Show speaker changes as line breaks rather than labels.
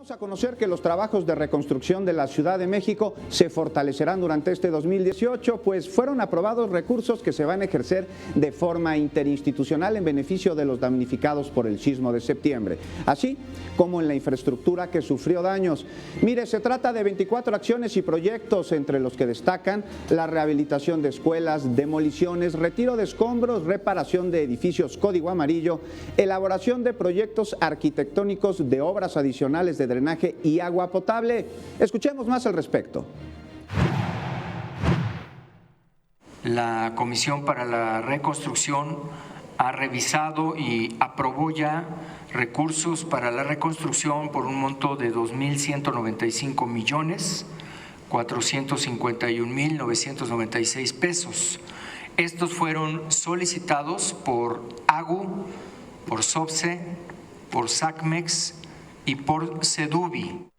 Vamos a conocer que los trabajos de reconstrucción de la Ciudad de México se fortalecerán durante este 2018, pues fueron aprobados recursos que se van a ejercer de forma interinstitucional en beneficio de los damnificados por el sismo de septiembre, así como en la infraestructura que sufrió daños. Mire, se trata de 24 acciones y proyectos, entre los que destacan la rehabilitación de escuelas, demoliciones, retiro de escombros, reparación de edificios código amarillo, elaboración de proyectos arquitectónicos de obras adicionales de drenaje y agua potable. Escuchemos más al respecto.
La Comisión para la Reconstrucción ha revisado y aprobó ya recursos para la reconstrucción por un monto de 2.195.451.996 pesos. Estos fueron solicitados por AGU, por SOBSE, por SACMEX y por SEDUBI.